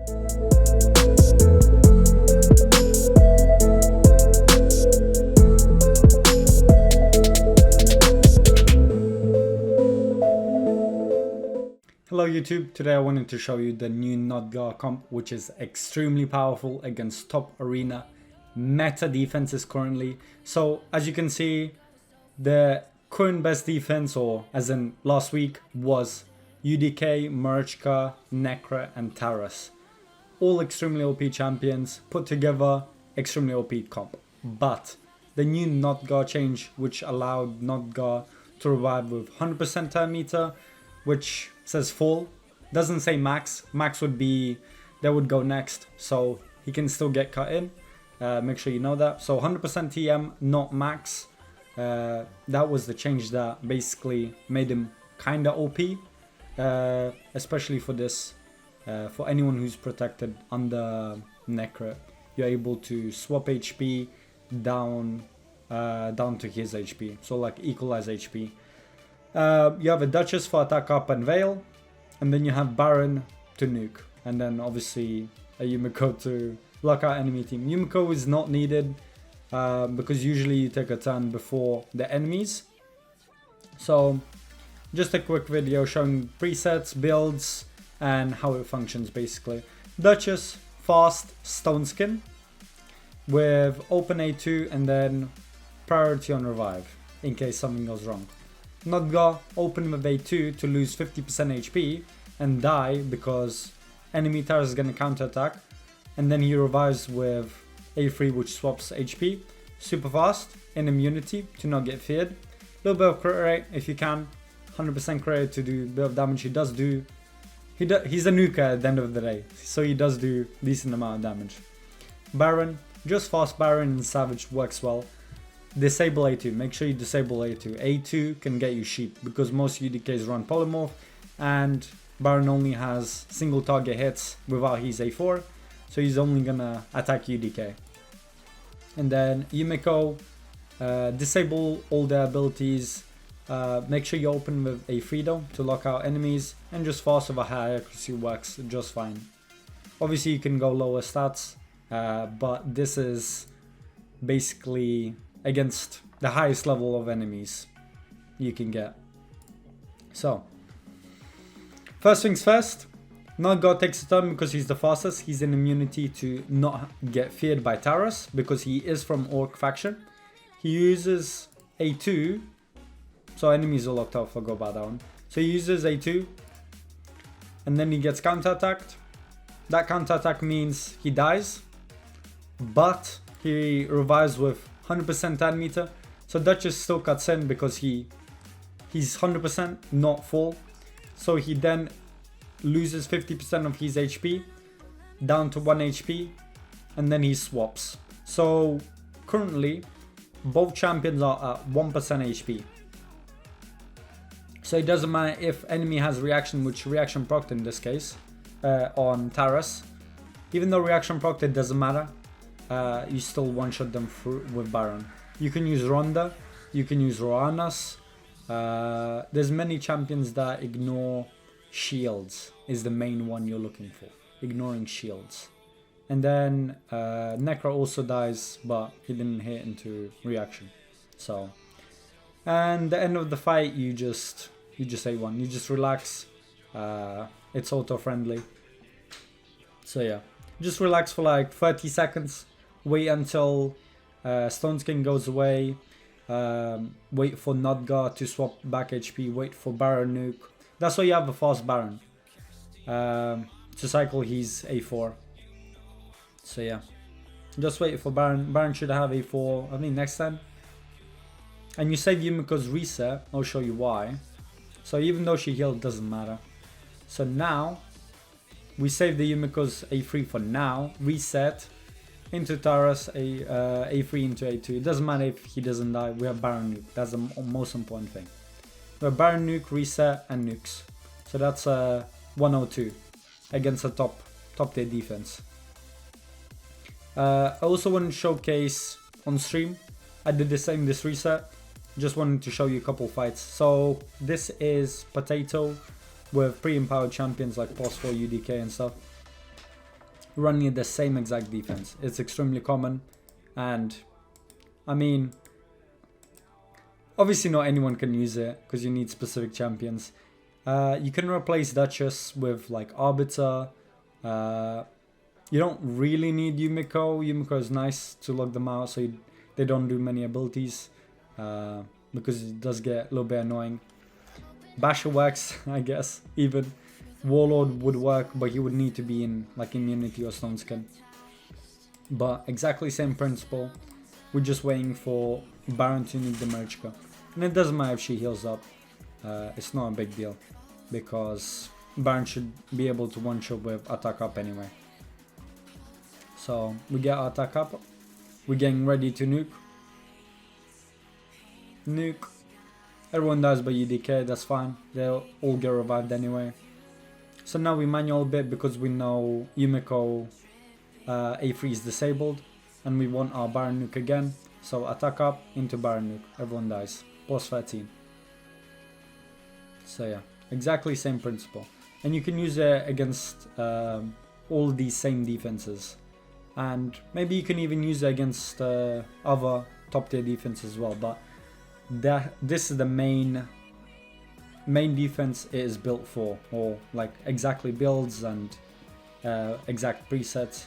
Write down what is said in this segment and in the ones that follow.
Hello YouTube, today I wanted to show you the new Nodgar comp, which is extremely powerful against top arena meta defenses currently. So as you can see, the current best defense, or as in last week, was UDK, Merchka, Necra and Taras. All extremely OP champions put together, extremely OP comp. But the new Nodgar change, which allowed Nodgar to revive with 100% turn meter, which says full, doesn't say max. Max would be, that would go next, so he can still get cut in. Make sure you know that. So 100% TM, not max. That was the change that basically made him kinda OP, especially for this. For anyone who's protected under Necra, you're able to swap HP down to his HP, so like equalize HP. You have a Duchess for attack up and Veil, and then you have Baron to nuke, and then obviously a Yumiko to lock out enemy team. Yumiko is not needed because usually you take a turn before the enemies. So just a quick video showing presets, builds, and how it functions basically. Duchess, fast, stone skin with open A2 and then priority on revive in case something goes wrong. Nodgar, open with A2 to lose 50% HP and die because enemy Taras is going to counter attack, and then he revives with A3 which swaps HP. Super fast, in immunity to not get feared. Little bit of crit rate if you can, 100% crit rate to do a bit of damage. He does do, he's a nuker at the end of the day, so he does do decent amount of damage. Baron, just fast Baron and Savage works well. Disable A2, make sure you disable A2. A2 can get you sheep because most UDKs run polymorph, and Baron only has single target hits without his A4, so he's only gonna attack UDK. And then Yumiko, disable all their abilities, make sure you open with A3 though to lock out enemies, and just fast with a high accuracy works just fine. Obviously you can go lower stats, but this is basically against the highest level of enemies you can get. So, first things first, Nodgar takes a turn because he's the fastest. He's in immunity to not get feared by Taras because he is from Orc faction. He uses A2, so enemies are locked out, forgot about that one. So he uses A2, and then he gets counter-attacked. That counter-attack means he dies, but he revives with 100% turn meter, so Duchess still cuts in because he's 100% not full, so he then loses 50% of his HP down to 1 HP, and then he swaps. So currently both champions are at 1% HP, so it doesn't matter if enemy has reaction, which reaction procced in this case on Taras. Even though reaction procced, it doesn't matter. You still one-shot them through with Baron. You can use Ronda, you can use Roanas. There's many champions that ignore shields, is the main one you're looking for. Ignoring shields. And then Necra also dies, but he didn't hit into reaction. So, and the end of the fight, you just A1. You just relax. It's auto-friendly. So yeah, just relax for like 30 seconds. Wait until Stone Skin goes away, wait for Nodgar to swap back HP, wait for Baron nuke. That's why you have a fast Baron, to cycle his A4. So yeah, just wait for Baron. Baron should have A4, I think next time. And you save Yumiko's reset, I'll show you why. So even though she healed, doesn't matter. So now, we save the Yumiko's A3 for now, reset, into Taras, A3 into A2. It doesn't matter if he doesn't die, we have Baron nuke. That's the most important thing. We have Baron nuke, reset, and nukes. So that's 102 against a top tier defense. I also want to showcase on stream, I did the same this reset. Just wanted to show you a couple fights. So this is Potato with pre-empowered champions like Boss 4, UDK and stuff. running the same exact defense. It's extremely common, and I mean, obviously not anyone can use it because you need specific champions. You can replace Duchess with like Arbiter. You don't really need Yumiko. Yumiko is nice to lock them out so they don't do many abilities, because it does get a little bit annoying. Basher works, I guess, even. Warlord would work, but he would need to be in like Immunity or Stone Skin. But exactly same principle. We're just waiting for Baron to nuke the Marichka. And it doesn't matter if she heals up. It's not a big deal, because Baron should be able to one-shot with attack up anyway. So we get attack up. We're getting ready to nuke. Nuke. Everyone dies by UDK, that's fine. They'll all get revived anyway. So now we manual a bit because we know Yumiko A3 is disabled. And we want our Baron nuke again. So attack up into Baron nuke. Everyone dies. Plus 13. So yeah, exactly same principle. And you can use it against all these same defenses. And maybe you can even use it against other top tier defense as well. But this is the main defense it is built for, or like exactly builds and exact presets.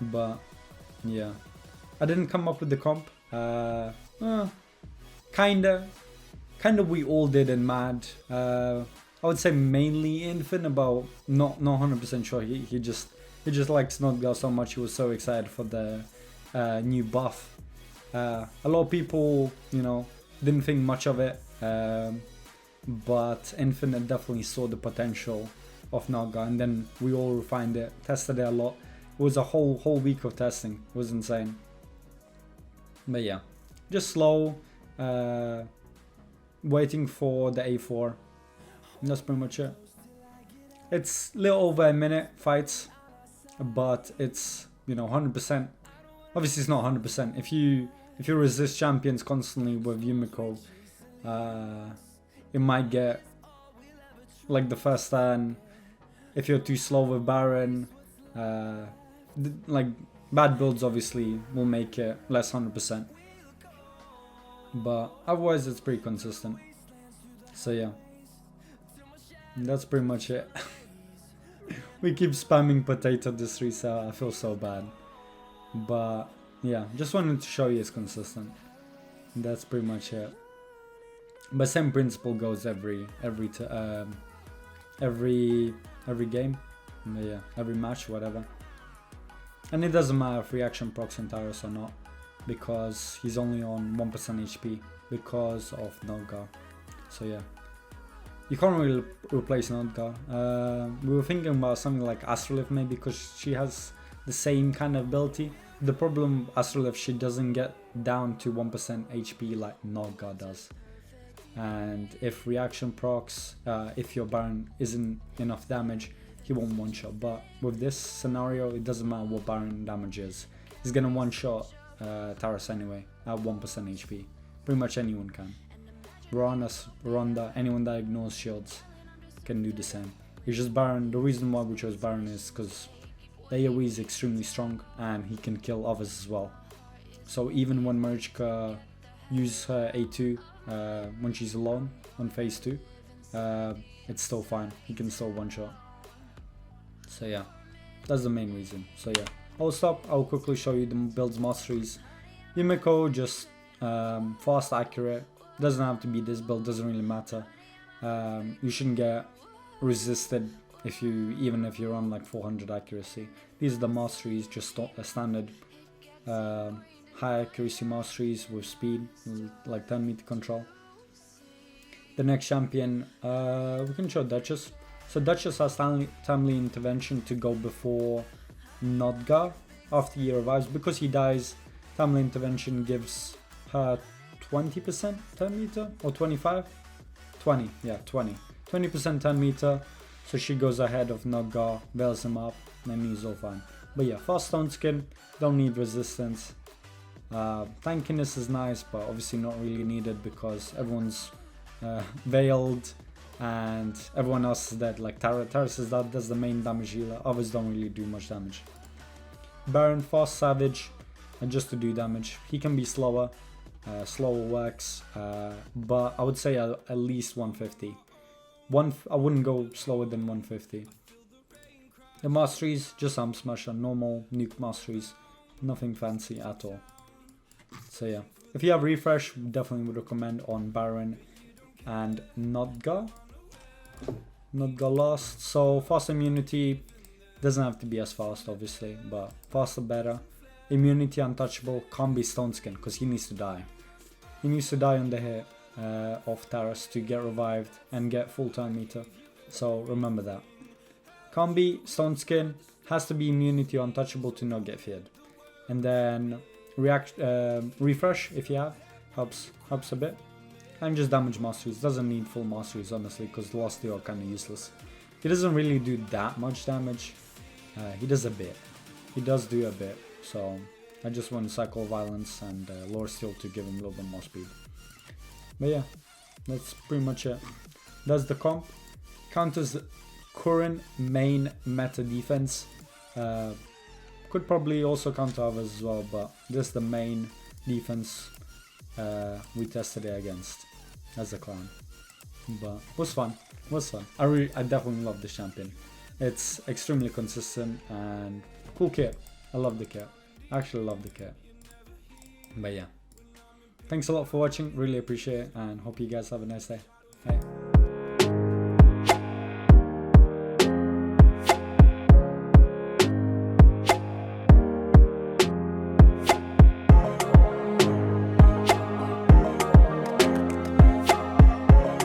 But yeah, I didn't come up with the comp. Kinda we all did in Mad. I would say mainly Infin, about not 100% sure. He just likes Nodgar so much. He was so excited for the new buff. A lot of people, you know, didn't think much of it, but Infinite definitely saw the potential of Nodgar, and then we all refined it, tested it a lot. It was a whole week of testing. It was insane. But yeah, just slow, waiting for the A4. And that's pretty much it. It's a little over a minute fights, but it's, you know, 100%. Obviously it's not 100%. If you resist champions constantly with Yumiko, it might get like the first turn. If you're too slow with Baron, like bad builds obviously will make it less 100%. But otherwise it's pretty consistent. So yeah, that's pretty much it. We keep spamming potato this reset. I feel so bad. But yeah, just wanted to show you it's consistent. That's pretty much it. But same principle goes every game. Yeah, every match, whatever. And it doesn't matter if reaction procs on Tyrus or not, because he's only on 1% HP because of Nodgar. So yeah, you can't really replace Nodgar. We were thinking about something like Astrolith maybe, because she has the same kind of ability. The problem with Astrolith, she doesn't get down to 1% HP like Nodgar does. And if reaction procs, if your Baron isn't enough damage, he won't one-shot. But with this scenario, it doesn't matter what Baron damage is. He's gonna one-shot Taras anyway at 1% HP. Pretty much anyone can. Ronda, anyone that ignores shields can do the same. It's just Baron. The reason why we chose Baron is because the AoE is extremely strong and he can kill others as well. So even when Marichka uses her A2 when she's alone on phase 2, it's still fine. He can still one-shot. So yeah, that's the main reason. So yeah, I'll stop. I'll quickly show you the build's masteries. Yumiko, just fast, accurate. Doesn't have to be this build, doesn't really matter. You shouldn't get resisted even if you're on like 400 accuracy. These are the masteries, just standard high accuracy masteries with speed, like 10 meter control. The next champion, we can show Duchess. So Duchess has timely intervention to go before Nodgar after he revives. Because he dies, timely intervention gives her 20% 10 meter or 25? 20, yeah, 20. 20% 10 meter, so she goes ahead of Nodgar, veils him up, and he's all fine. But yeah, fast stone skin, don't need resistance. Tankiness is nice, but obviously not really needed because everyone's veiled and everyone else is dead. Like Taras is dead, that's the main damage healer. Others don't really do much damage. Baron, fast savage, and just to do damage. He can be slower, slower works, but I would say at least 150. I wouldn't go slower than 150. The masteries, just arm smasher, normal nuke masteries, nothing fancy at all. So yeah, if you have refresh, definitely would recommend on Baron and Nodgar. Nodgar last. So fast immunity doesn't have to be as fast, obviously, but faster better. Immunity untouchable, can't be Stone Skin because he needs to die. He needs to die on the hit of Taras to get revived and get full turn meter. So remember that. Can't be Stone Skin, has to be immunity untouchable to not get feared. And then refresh if you have, helps a bit. And just damage masteries, doesn't need full masteries honestly, because the last two are kind of useless. He doesn't really do that much damage, he does a bit. He does do a bit, so I just want Cycle of Violence and Lore Steel to give him a little bit more speed. But yeah, that's pretty much it. That's the comp. Counters the current main meta defense. Could probably also counter others as well, but this is the main defense we tested it against as a clan. But was fun. I definitely love this champion. It's extremely consistent and cool kit. I love the kit. I actually love the kit. But yeah, thanks a lot for watching. Really appreciate it and hope you guys have a nice day. Bye.